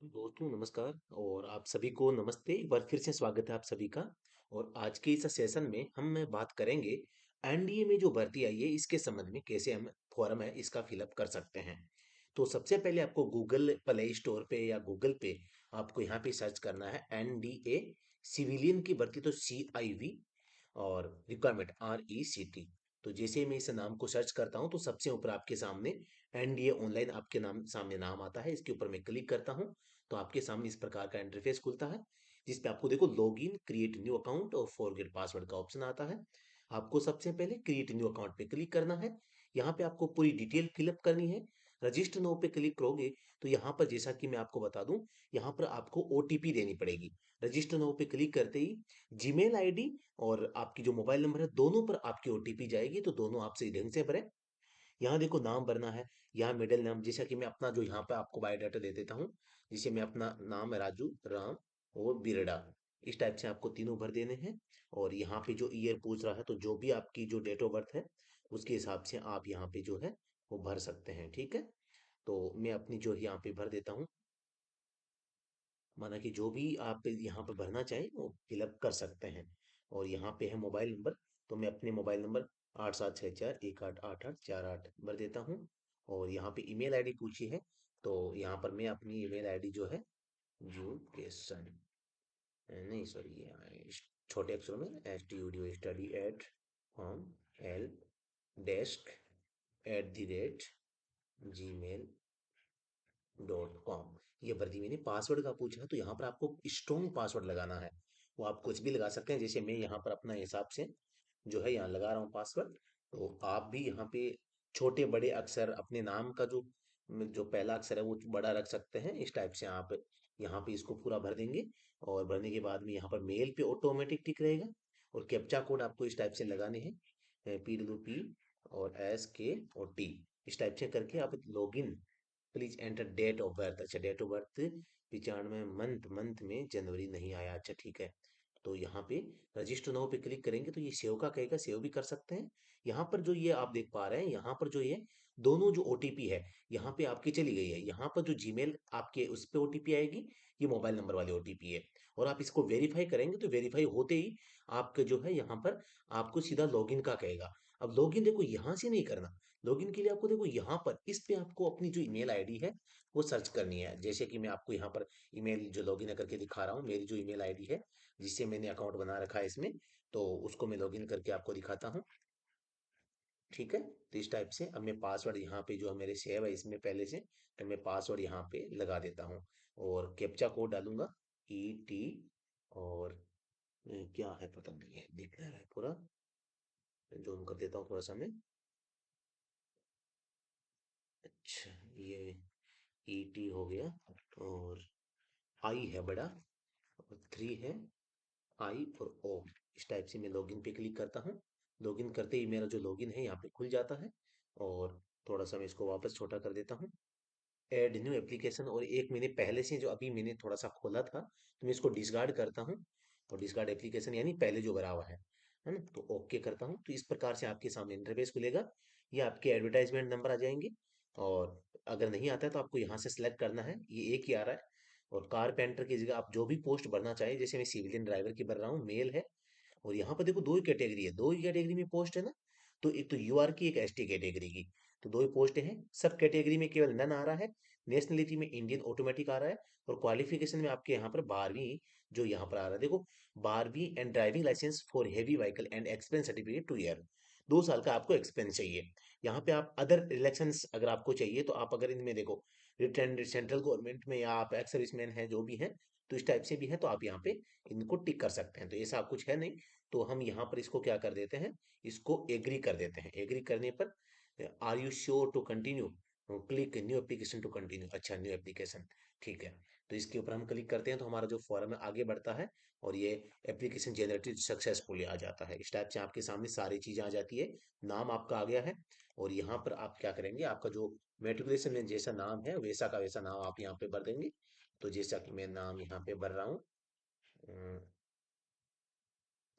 दोस्तों नमस्कार और आप सभी को नमस्ते। एक बार फिर से स्वागत है आप सभी का। और आज के इस सेशन में हम बात करेंगे एनडीए में जो भर्ती आई है इसके संबंध में, कैसे हम फॉर्म है इसका फिलअप कर सकते हैं। तो सबसे पहले आपको गूगल प्ले स्टोर पे या गूगल पे आपको यहाँ पे सर्च करना है एनडीए सिविलियन की भर्ती, तो CIV और रिक्वायरमेंट RECT। तो जैसे मैं इस नाम को सर्च करता हूँ तो सबसे ऊपर आपके सामने एनडीए ऑनलाइन आपके नाम सामने नाम आता है। इसके ऊपर मैं क्लिक करता हूँ तो आपके सामने इस प्रकार का इंटरफेस खुलता है, जिसपे आपको देखो लॉगिन, क्रिएट न्यू अकाउंट और फॉरगेट पासवर्ड का ऑप्शन आता है। आपको सबसे पहले क्रिएट न्यू अकाउंट पे क्लिक करना है। यहाँ पे आपको पूरी डिटेल फिलअप करनी है। रजिस्टर नो पे क्लिक करोगे तो यहाँ पर जैसा कि मैं आपको बता दूं, यहाँ पर आपको OTP देनी पड़ेगी। रजिस्टर नो पे क्लिक करते ही जीमेल आईडी और आपकी जो मोबाइल नंबर है दोनों पर आपकी OTP जाएगी, तो दोनों आप सही ढंग से भरें। यहाँ देखो नाम भरना है। यहाँ मिडिल नाम, जैसा कि मैं अपना जो यहाँ पे आपको बायोडाटा दे देता हूँ, जिसे मैं अपना नाम है राजू राम और बिरडा, इस टाइप से आपको तीनों भर देने हैं। और यहाँ पे जो ईयर पूछ रहा है तो जो भी आपकी जो डेट ऑफ बर्थ है उसके हिसाब से आप यहाँ पे जो है वो भर सकते हैं, ठीक है। तो मैं अपनी जो यहाँ पे भर देता हूँ, माना कि जो भी आप यहाँ पे भरना चाहें वो फिलअप कर सकते हैं। और यहाँ पे है मोबाइल नंबर, तो मैं अपने मोबाइल नंबर 8764188848 भर देता हूँ। और यहाँ पे ईमेल आईडी पूछी है, तो यहाँ पर मैं अपनी ईमेल आईडी जो है एजुकेशन, नहीं सॉरी, ये छोटे अक्षरों में STUDIO study at home help desk @gmail.com, ये भर दी मैंने। पासवर्ड का पूछा है तो यहाँ पर आपको स्ट्रॉन्ग पासवर्ड लगाना है। वो आप कुछ भी लगा सकते हैं, जैसे मैं यहाँ पर अपना हिसाब से जो है यहाँ लगा रहा हूँ पासवर्ड। तो आप भी यहाँ पे छोटे बड़े अक्षर, अपने नाम का जो जो पहला अक्षर है वो बड़ा रख सकते हैं। इस टाइप से आप यहाँ पे इसको पूरा भर देंगे। और भरने के बाद में यहाँ पर मेल पे ऑटोमेटिक टिक रहेगा। और कैप्चा कोड आपको इस टाइप से लगाने हैं, PWP और SK और T, इस टाइप से करके आप login. Please enter date of birth, अच्छा date of birth 95, month month में जनवरी नहीं आया, अच्छा ठीक है। तो यहाँ पे रजिस्टर नाउ पे क्लिक करेंगे तो ये सेव का कहेगा, सेव भी कर सकते हैं। यहाँ पर जो ये आप देख पा रहे हैं, यहाँ पर जो ये दोनों जो OTP है यहाँ पे आपकी चली गई है। यहाँ पर जो जीमेल आपके उस पे OTP आएगी, ये मोबाइल नंबर वाली OTP है। और आप इसको वेरीफाई करेंगे तो वेरीफाई होते ही आपके जो है यहाँ पर आपको सीधा लॉगिन का कहेगा। अब लॉगिन देखो यहाँ से नहीं करना। लॉगिन के लिए आपको देखो यहाँ पर इस पे आपको अपनी जो ईमेल आईडी है वो सर्च करनी है। जैसे कि मैं आपको यहाँ पर ईमेल जो लॉगिन करके दिखा रहा हूँ, मेरी जो ईमेल आईडी है जिससे मैंने अकाउंट बना रखा है इसमें, तो उसको मैं लॉगिन करके आपको दिखाता हूँ, ठीक है। तो इस टाइप से अब मैं पासवर्ड यहाँ पे जो है मेरे सेव है इसमें पहले से, तो मैं पासवर्ड यहाँ पे लगा देता हूँ। और कैप्चा कोड डालूंगा, ET, और क्या है पता नहीं है, दिख रहा है पूरा, जो कर देता हूँ थोड़ा सा मैं। अच्छा, ये ET हो गया। और आई है बड़ा, और 3 है, आई और ओ। इस टाइप से मैं लॉगिन पे क्लिक करता हूँ। लॉगिन करते ही मेरा जो लॉगिन है यहाँ पे खुल जाता है। और थोड़ा सा मैं इसको वापस छोटा कर देता हूँ। ऐड न्यू एप्लीकेशन, और एक मैंने पहले से जो अभी मैंने थोड़ा सा खोला था तो मैं इसको डिसकार्ड करता हूँ। और डिसकार्ड एप्लीकेशन यानी पहले जो भरा हुआ है ना, तो ओके करता हूँ। तो इस प्रकार से आपके सामने इंटरफेस खुलेगा। ये आपके एडवर्टाइजमेंट नंबर आ जाएंगे। और अगर नहीं आता है तो आपको यहाँ से सिलेक्ट करना है, ये एक ही आ रहा है। और कारपेंटर की जगह आप जो भी पोस्ट भरना चाहिए, जैसे मैं सिविलियन ड्राइवर की भर रहा हूँ, मेल है। और यहाँ पर देखो दो ही कैटेगरी है, दो ही कैटेगरी में पोस्ट है ना। तो एक तो UR की, एक ST कैटेगरी की। तो दो ही पोस्ट हैं। सब कैटेगरी में केवल नन आ रहा है। नेशनलिटी में इंडियन ऑटोमेटिक आ रहा है। और क्वालिफिकेशन में आपके यहाँ पर 12वीं जो यहाँ पर आ रहा है देखो, 12वीं and driving licence for heavy vehicle and experience certificate 2 year, 2 साल का आपको एक्सपीरियंस चाहिए। यहाँ पे आप अदर रिलेक्शंस अगर आपको चाहिए तो आप अगर इनमें देखो, रिटर्न सेंट्रल गवर्नमेंट में, या आप एक्स सर्विसमैन है जो भी है, तो इस टाइप से भी है तो आप यहाँ पे इनको टिक कर सकते हैं। तो ऐसा कुछ है नहीं। तो हम यहाँ पर इसको क्या कर देते हैं, इसको एग्री कर देते हैं। एग्री करने पर are you sure to continue, click new application to continue, अच्छा न्यू एप्लीकेशन, ठीक है। तो इसके ऊपर हम क्लिक करते हैं तो हमारा जो फॉर्म है आगे बढ़ता है। और ये एप्लीकेशन जनरेटेड सक्सेसफुली आ जाता है। इस टाइप से आपके सामने सारी चीजें आ जाती है। नाम आपका आ गया है। और यहाँ पर आप क्या करेंगे, आपका जो मेट्रिकुलेशन में जैसा नाम है वैसा का वैसा नाम आप यहाँ पे भर देंगे। तो जैसा कि मैं नाम यहाँ पे भर रहा हूँ,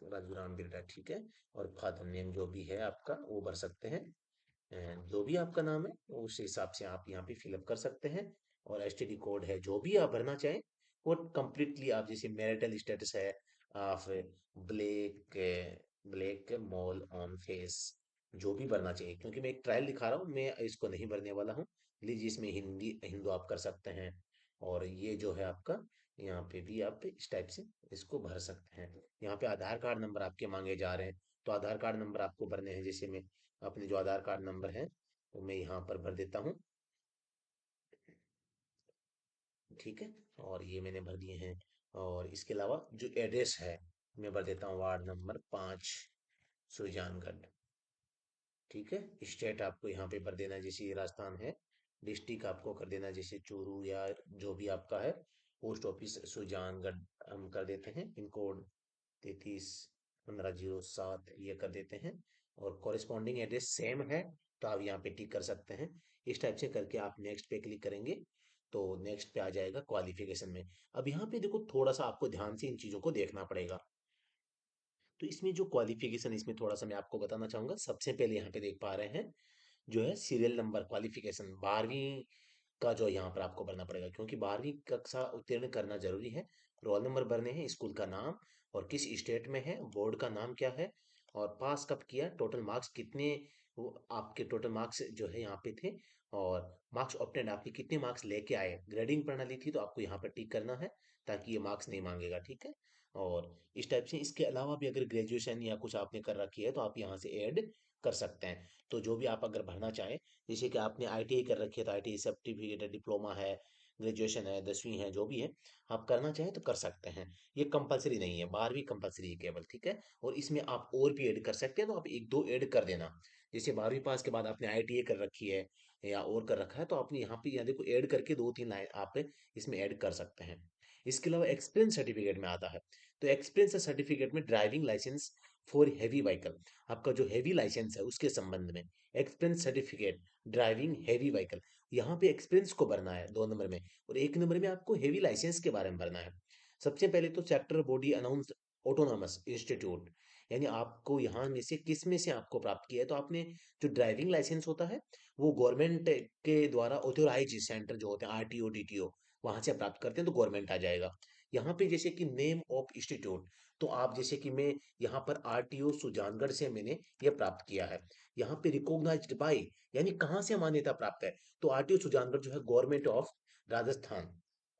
राजूराम बिरला, ठीक है। और फादर नेम जो भी है आपका वो भर सकते हैं। जो भी आपका नाम है उस हिसाब से आप यहाँ पे फिलअप कर सकते हैं। और एसटीडी कोड है, जो भी आप भरना चाहें वो कंप्लीटली आप, जैसे मैरिटल स्टेटस है, आप black black mole on face, जो भी भरना चाहिए, क्योंकि मैं एक ट्रायल दिखा रहा हूँ, मैं इसको नहीं भरने वाला हूँ। लीजिए इसमें हिंदी हिंदू आप कर सकते हैं, और ये जो है आपका, यहाँ पे भी आप इस टाइप से इसको भर सकते हैं। यहाँ पे आधार कार्ड नंबर आपके मांगे जा रहे हैं, तो आधार कार्ड नंबर आपको भरने हैं। जैसे मैं अपने जो आधार कार्ड नंबर है वो मैं यहाँ पर भर देता हूँ, ठीक है, और ये मैंने भर दिए हैं। और इसके अलावा जो एड्रेस है, मैं भर देता हूँ वार्ड नंबर 5, सुजानगढ़, ठीक है। स्टेट आपको यहाँ पे भर देना है, जैसे ये राजस्थान है। डिस्ट्रिक्ट आपको कर देना है, जैसे चूरू या जो भी आपका है। पोस्ट ऑफिस सुजानगढ़ हम कर देते हैं। पिन कोड 33 1507 ये कर देते हैं। और कॉरेस्पॉन्डिंग एड्रेस सेम है, तो आप यहाँ पे टिक कर सकते हैं। इस टाइप से करके आप नेक्स्ट पे क्लिक करेंगे, तो नेक्स्ट पे आ जाएगा क्वालिफिकेशन में। अब यहाँ पे देखो, थोड़ा सा आपको ध्यान से इन चीज़ों को देखना पड़ेगा। तो इसमें जो क्वालिफिकेशन, इसमें थोड़ा सा मैं आपको बताना चाहूंगा। सबसे पहले यहाँ पे देख पा रहे हैं जो है सीरियल नंबर क्वालिफिकेशन, 12वीं का जो यहाँ पर आपको भरना पड़ेगा, क्योंकि 12वीं कक्षा उत्तीर्ण करना जरूरी है। रोल नंबर भरने हैं, स्कूल का नाम और किस स्टेट में है, बोर्ड का नाम क्या है, और पास कब किया, टोटल मार्क्स कितने, वो आपके टोटल मार्क्स जो है यहाँ पे थे, और मार्क्स ऑब्टेंड आपके कितने मार्क्स लेके आए। ग्रेडिंग प्रणाली थी तो आपको यहाँ पर टिक करना है, ताकि ये मार्क्स नहीं मांगेगा, ठीक है। और इस टाइप से इसके अलावा भी अगर ग्रेजुएशन या कुछ आपने कर रखी है तो आप यहाँ से ऐड कर सकते हैं। तो जो भी आप अगर भरना चाहें, जैसे कि आपने आईटीआई कर रखी है तो आईटीआई सर्टिफिकेट है, डिप्लोमा है, ग्रेजुएशन है, 10वीं है, जो भी है आप करना चाहें तो कर सकते हैं। ये कंपलसरी नहीं है, 12वीं कंपलसरी है केवल, ठीक है। और इसमें आप और भी ऐड कर सकते हैं, तो आप एक दो ऐड कर देना। जैसे 12वीं पास के बाद आपने आईटीआई कर रखी है या और कर रखा है, तो आपने यहाँ देखो ऐड करके दो तीन लाइन आप इसमें ऐड कर सकते हैं। इसके अलावा एक्सपीरियंस सर्टिफिकेट में आता है, तो एक्सपीरियंस सर्टिफिकेट में driving licence for heavy vehicle, आपका जो हैवी लाइसेंस है उसके संबंध में experience certificate driving heavy vehicle, यहाँ पे एक्सपीरियंस को भरना है 2 नंबर में, और 1 नंबर में आपको हैवी लाइसेंस के बारे में भरना है। सबसे पहले तो sector body announce autonomous institute, यानी आपको यहाँ में से किस में से आपको प्राप्त किया है, तो आपने जो ड्राइविंग लाइसेंस होता है वो गवर्नमेंट के द्वारा ऑथोराइज सेंटर जो होते हैं, आरटीओ डीटीओ, वहां से प्राप्त करते हैं तो गवर्नमेंट आ जाएगा। यहाँ पे जैसे कि नेम ऑफ इंस्टीट्यूट, तो आप जैसे कि मैं यहाँ पर आरटीओ सुजानगढ़ से मैंने ये प्राप्त किया है। यहाँ पे रिकॉग्नाइज्ड बाय, यानी कहाँ से मान्यता प्राप्त है, तो आरटीओ सुजानगढ़ जो है government of Rajasthan,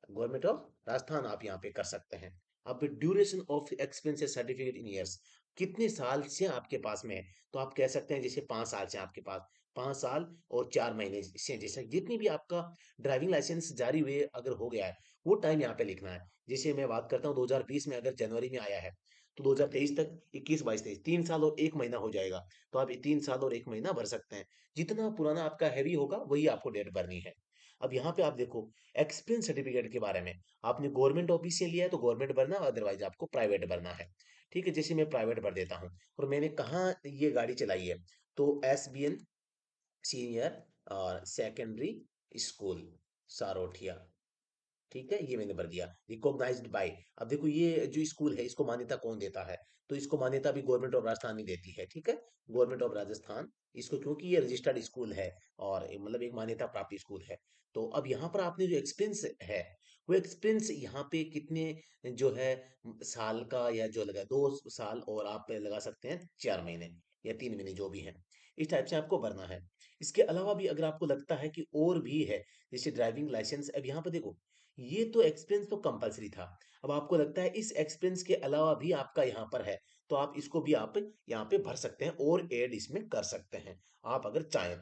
government of Rajasthan आप यहाँ पे कर सकते हैं। अब duration of expenses certificate in years, कितने साल से आपके पास में है, तो आप कह सकते हैं जैसे 5 साल से आपके पास, 5 साल और 4 महीने से, जैसे जितनी भी आपका ड्राइविंग लाइसेंस जारी हुए अगर हो गया है, वो टाइम यहाँ पे लिखना है। जैसे मैं बात करता हूँ 2020 में अगर जनवरी में आया है, तो 2023 तक 21 22 23 3 साल और 1 महीना हो जाएगा, तो आप ये 3 साल और 1 महीना भर सकते हैं। जितना पुराना आपका हैवी होगा वही आपको डेट भरनी है। अब यहाँ पे आप देखो एक्सपीरियंस सर्टिफिकेट के बारे में, आपने गवर्नमेंट ऑफिस से लिया है तो गवर्नमेंट भरना, अदरवाइज आपको प्राइवेट भरना है, ठीक है। जैसे मैं प्राइवेट भर देता हूँ, और मैंने कहाँ ये गाड़ी चलाई है, तो SBN सीनियर और सेकेंडरी स्कूल सारोठिया, ठीक है, ये मैंने भर दिया। रिकॉग्नाइज्ड बाय, अब देखो ये जो स्कूल है इसको मान्यता कौन देता है, तो इसको मान्यता भी गवर्नमेंट ऑफ राजस्थान ही देती है, ठीक है। गवर्नमेंट ऑफ राजस्थान इसको, क्योंकि ये रजिस्टर्ड स्कूल है और मतलब एक मान्यता प्राप्त स्कूल है। तो अब यहाँ पर आपने जो एक्सपेंस है, वो एक्सपेंस यहाँ पे कितने जो है साल का, या जो लगा 2 साल और आप लगा सकते हैं 4 महीने या 3 महीने, जो भी है इस टाइप से आपको भरना है। इसके अलावा भी अगर आपको लगता है कि और भी है, जैसे ड्राइविंग लाइसेंस, अब यहाँ पे देखो ये तो एक्सपेंस तो कंपलसरी था। अब आपको लगता है इस एक्सपेंस के अलावा भी आपका यहाँ पर है, तो आप इसको भी आप यहाँ पे भर सकते हैं और ऐड इसमें कर सकते हैं, आप अगर चाहें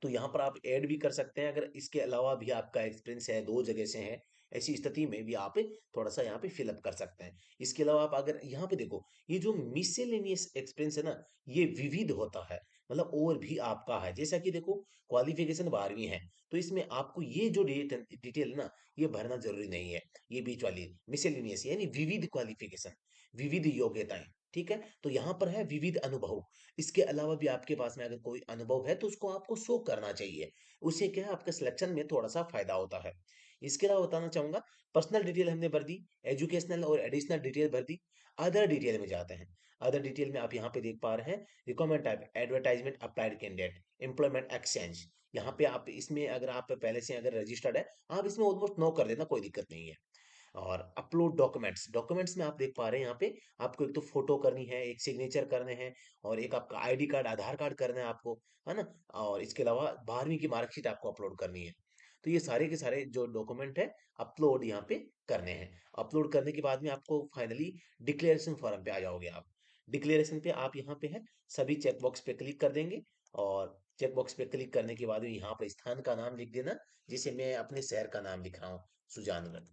तो यहाँ पर आप ऐड भी कर सकते हैं। अगर इसके अलावा भी आपका एक्सपीरियंस है, 2 जगह से है, ऐसी स्थिति में भी आप थोड़ा सा यहाँ पे फिलअप कर सकते हैं। इसके अलावा आप अगर यहाँ पे देखो, ये जो मिसलेनियस एक्सपीरियंस है ना, ये विविध होता है, मतलब और भी आपका है। जैसा कि देखो क्वालिफिकेशन 12वीं है, तो इसमें आपको ये जो डिटेल है ना, ये भरना जरूरी नहीं है। ये बीच वाली मिसलेनियस यानी विविध क्वालिफिकेशन, विविध योग्यताएं, ठीक है। तो यहाँ पर है विविध अनुभव। इसके अलावा भी आपके पास में अगर कोई अनुभव है तो उसको आपको शो करना चाहिए, उससे क्या है आपके सिलेक्शन में थोड़ा सा फायदा होता है। इसके अलावा बताना चाहूंगा, पर्सनल डिटेल हमने भर दी, एजुकेशनल और एडिशनल डिटेल भर दी। अदर डिटेल में जाते हैं। अदर डिटेल में आप यहाँ पे देख पा रहे हैं, requirement type advertisement applied candidate, employment exchange, यहाँ पे आप इसमें अगर आप पहले से अगर रजिस्टर्ड है, आप इसमें ऑलमोस्ट नो कर देना, कोई दिक्कत नहीं है। और अपलोड डॉक्यूमेंट्स, डॉक्यूमेंट्स में आप देख पा रहे हैं यहाँ पे आपको एक तो फोटो करनी है, एक सिग्नेचर करने हैं, और एक आपका आईडी कार्ड, आधार कार्ड करना है आपको, है ना। और इसके अलावा 12वीं की मार्कशीट आपको अपलोड करनी है। तो ये सारे के सारे जो डॉक्यूमेंट है अपलोड यहाँ पे करने हैं। अपलोड करने के बाद में आपको फाइनली डिक्लेरेशन फॉर्म पे आ जाओगे आप। डिक्लेरेशन पे आप यहाँ पे है सभी चेक बॉक्स पे क्लिक कर देंगे, और चेक बॉक्स पे क्लिक करने के बाद में यहाँ पर स्थान का नाम लिख देना, जिसे मैं अपने शहर का नाम लिख रहा हूँ, सुजानगढ़।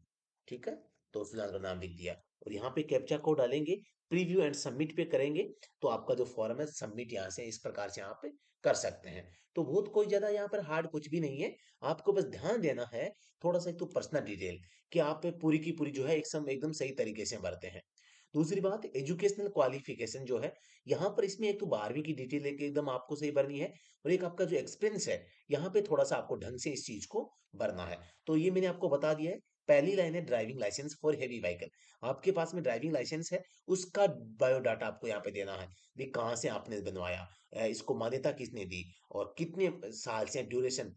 ठीक है, तो सुजान का नाम लिख दिया, और यहाँ पे कैप्चा कोड डालेंगे, प्रीव्यू एंड सबमिट पे करेंगे, तो आपका जो फॉर्म है सबमिट यहाँ से इस प्रकार से आप कर सकते हैं। तो बहुत कोई ज्यादा यहाँ पर हार्ड कुछ भी नहीं है, आपको बस ध्यान देना है थोड़ा सा एक तो पर्सनल डिटेल, कि आप पूरी की पूरी जो है एकदम सही तरीके से भरते हैं। दूसरी बात, एजुकेशनल क्वालिफिकेशन जो है, यहाँ पर इसमें एक तो 12वीं की डिटेल एक एकदम आपको सही भरनी है, और एक आपका जो एक्सपीरियंस है, यहाँ पे थोड़ा सा आपको ढंग से इस चीज को भरना है। तो ये मैंने आपको बता दिया है। पहली लाइन है driving licence for heavy vehicle, आपके पास में ड्राइविंग लाइसेंस है, उसका बायोडाटा आपको यहाँ पे देना है, भी कहाँ से आपने बनवाया, इसको मान्यता किसने दी, और कितने साल से ड्यूरेशन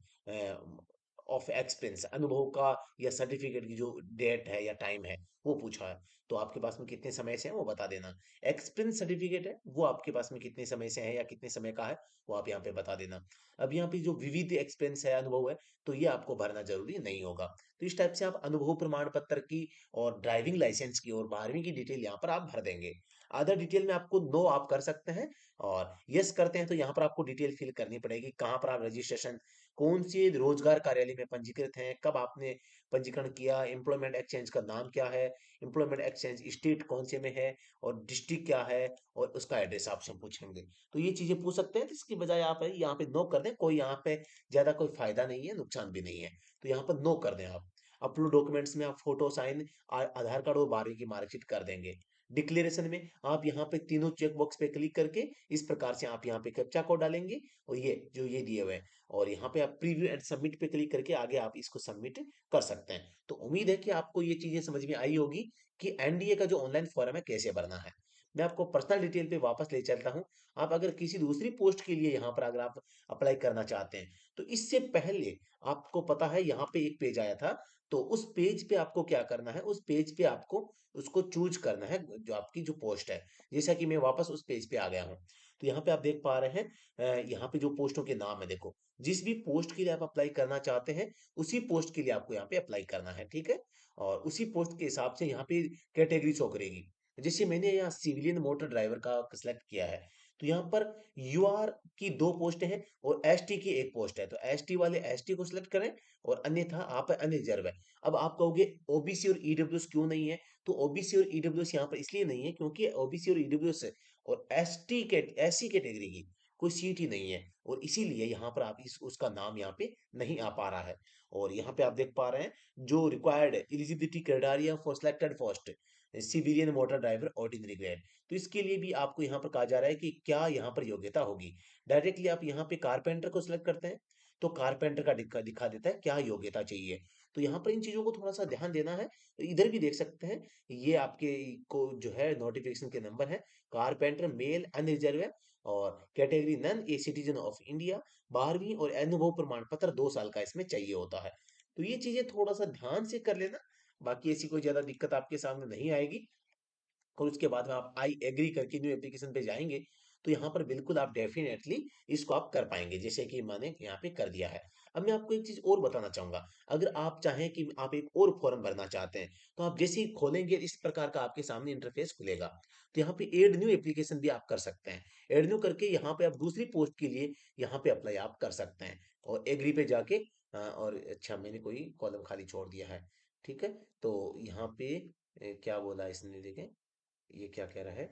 ऑफ एक्सपीरियंस, अनुभव का या सर्टिफिकेट की जो डेट है या टाइम है वो पूछा है, तो आपके पास में कितने समय से है वो बता देना। एक्सपीरियंस सर्टिफिकेट है वो आपके पास में कितने समय से है या कितने समय का है, वो आप यहाँ पे बता देना। अब यहाँ पे जो विविध एक्सपीरियंस है, अनुभव है, तो ये आपको भरना जरूरी नहीं होगा। तो इस टाइप से आप अनुभव प्रमाण पत्र की और ड्राइविंग लाइसेंस की और 12वीं की डिटेल यहाँ पर आप भर देंगे। अदर डिटेल में आपको नो आप कर सकते हैं, और यस करते हैं तो यहाँ पर आपको डिटेल फिल करनी पड़ेगी, कहाँ पर आप रजिस्ट्रेशन, कौन से रोजगार कार्यालय में पंजीकृत हैं, कब आपने पंजीकरण किया, एम्प्लॉयमेंट एक्सचेंज का नाम क्या है, एम्प्लॉयमेंट एक्सचेंज स्टेट कौन से में है, और डिस्ट्रिक्ट क्या है, और उसका एड्रेस आपसे पूछेंगे। तो ये चीजें पूछ सकते हैं, तो इसकी बजाय आप यहाँ पे नो कर दें, कोई यहाँ पे ज्यादा कोई फायदा नहीं है, नुकसान भी नहीं है, तो यहाँ पर नो कर दें आप। अपलोड डॉक्यूमेंट्स में आप फोटो, साइन, आधार कार्ड और 12वीं की मार्कशीट कर देंगे। डिक्लेरेशन में आप यहाँ पे तीनों चेक बॉक्स पे क्लिक करके इस प्रकार से आप यहाँ पे कैप्चा कोड डालेंगे, और ये जो ये दिए हुए हैं, और यहाँ पे आप प्रीव्यू एंड सबमिट पे क्लिक करके आगे आप इसको सबमिट कर सकते हैं। तो उम्मीद है कि आपको ये चीजें समझ में आई होगी कि एनडीए का जो ऑनलाइन फॉर्म है कैसे भरना है। मैं आपको पर्सनल डिटेल पे वापस ले चलता हूँ। आप अगर किसी दूसरी पोस्ट के लिए यहाँ पर अगर आप अप्लाई करना चाहते हैं, तो इससे पहले आपको पता है यहाँ पे एक पेज आया था, तो उस पेज पे आपको क्या करना है, उस पेज पे आपको उसको चूज करना है, जो आपकी जो पोस्ट है। जैसा कि मैं वापस उस पेज पे आ गया हूँ, तो यहाँ पे आप देख पा रहे हैं, यहाँ पे जो पोस्टों के नाम है देखो, जिस भी पोस्ट के लिए आप अप्लाई करना चाहते हैं, उसी पोस्ट के लिए आपको यहाँ पे अप्लाई करना है, ठीक है। और उसी पोस्ट के हिसाब से यहाँ पे कैटेगरी शो करेगी। जैसे मैंने यहाँ सिविलियन मोटर ड्राइवर का सिलेक्ट किया है, तो यहाँ पर यूआर की 2 पोस्ट हैं, और एसटी की 1 पोस्ट है, तो एसटी वाले एसटी को सिलेक्ट करें, और अन्यथा आप अनरिजर्व है। अब आप कहोगे ओबीसी और ईडब्ल्यूएस क्यों नहीं है, तो ओबीसी और ईडब्ल्यूएस यहाँ पर इसलिए नहीं है क्योंकि ओबीसी और ईडब्ल्यूएस और एसटी के ऐसी कैटेगरी की कोई सीट ही नहीं है, और इसीलिए यहाँ पर आप इस उसका नाम यहाँ पे नहीं आ पा रहा है। और यहाँ पे आप देख पा रहे हैं जो required eligibility criteria for selected post, civilian motor driver ordinary grade, तो इसके लिए भी आपको यहाँ पर कहा जा रहा है कि क्या यहाँ पर योग्यता होगी। डायरेक्टली आप यहाँ पे कारपेंटर को सिलेक्ट करते हैं, तो कारपेंटर का दिखा देता है क्या योग्यता चाहिए। तो यहाँ पर इन चीजों को थोड़ा सा ध्यान देना है। तो इधर भी देख सकते हैं, ये आपके को जो है नोटिफिकेशन के नंबर है, कारपेंटर मेल अनरिजर्व है, और category none, a citizen of India, 12वीं और अनुभव प्रमाण पत्र 2 साल का इसमें चाहिए होता है। तो ये चीजें थोड़ा सा ध्यान से कर लेना, बाकी ऐसी कोई ज्यादा दिक्कत आपके सामने नहीं आएगी। और उसके बाद में आप आई एग्री करके न्यू एप्लीकेशन पे जाएंगे, तो यहाँ पर बिल्कुल आप डेफिनेटली इसको आप कर पाएंगे, जैसे कि मैंने यहाँ पे कर दिया है। अब मैं आपको एक चीज और बताना चाहूंगा, अगर आप चाहें कि आप एक और फॉर्म भरना चाहते हैं, तो आप जैसे ही खोलेंगे इस प्रकार का आपके सामने इंटरफेस खुलेगा, तो यहाँ पे एड न्यू एप्लीकेशन भी आप कर सकते हैं। एड न्यू करके यहाँ पे आप दूसरी पोस्ट के लिए यहाँ पे अप्लाई आप कर सकते हैं, और एग्री पे जाके और अच्छा मैंने कोई कॉलम खाली छोड़ दिया है, ठीक है। तो यहाँ पे क्या बोला इसने, देखें ये क्या कह रहा है,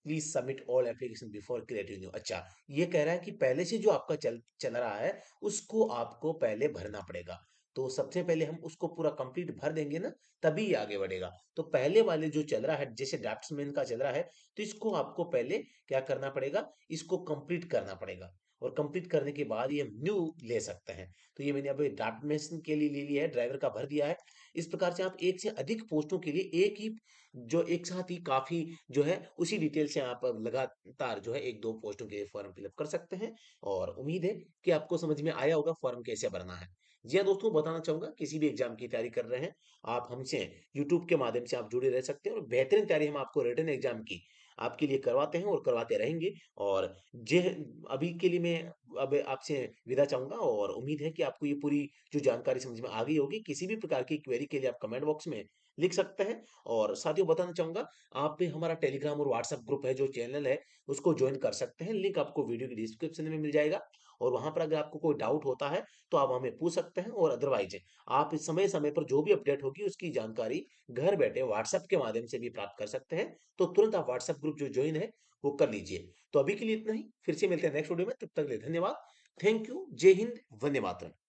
please submit all application before creative new. अच्छा, ये कह रहा है कि पहले से जो आपका चल चल रहा है उसको आपको पहले भरना पड़ेगा। तो सबसे पहले हम उसको पूरा कंप्लीट भर देंगे ना, तभी ये आगे बढ़ेगा। तो पहले वाले जो चल रहा है, जैसे ड्राफ्ट्समैन का चल रहा है, तो इसको आपको पहले क्या करना पड़ेगा, इसको कंप्लीट करना पड़ेगा। और कंप्लीट करने के बाद ये हम न्यू ले सकते हैं। तो ये मैंने अभी ड्राफ्टमैन के लिए ले लिया है, ड्राइवर का भर दिया है। इस प्रकार से आप एक से अधिक पोस्टों के लिए एक ही जो एक साथ ही काफ़ी जो है उसी डिटेल से आप लगातार जो है 1-2 पोस्टों के लिए फॉर्म फिल अप कर सकते हैं। और उम्मीद है कि आपको समझ में आया होगा फॉर्म कैसे भरना है। जी हाँ दोस्तों, बताना चाहूँगा किसी भी एग्ज़ाम की तैयारी कर रहे हैं, आप हमसे यूट्यूब के माध्यम से आप जुड़े रह सकते हैं और बेहतरीन तैयारी हम आपको रिटन एग्ज़ाम की आपके लिए करवाते हैं और करवाते रहेंगे। और जे अभी के लिए मैं अब आपसे विदा चाहूँगा और उम्मीद है कि आपको ये पूरी जो जानकारी समझ में आ गई होगी। किसी भी प्रकार की क्वेरी के लिए आप कमेंट बॉक्स में लिख सकते हैं। और साथियों बताना चाहूँगा, आप पे हमारा टेलीग्राम और व्हाट्सएप ग्रुप है, जो चैनल है उसको ज्वाइन कर सकते हैं। लिंक आपको वीडियो की डिस्क्रिप्शन में मिल जाएगा और वहाँ पर अगर आपको कोई डाउट होता है तो आप हमें पूछ सकते हैं। और अदरवाइज़ आप इस समय-समय पर जो भी अपडेट होगी उसकी जानकारी घर बैठे व्हाट्सएप के माध्यम से भी प्राप्त कर सकते हैं। तो तुरंत आप व्हाट्सएप ग्रुप जो ज्वाइन है वो कर लीजिए। तो अभी के लिए इतना ही, फिर से मिलते हैं नेक्स्ट वीडियो में, तब तक के लिए धन्यवाद। थैंक यू, जय हिंद, वंदे मातरम।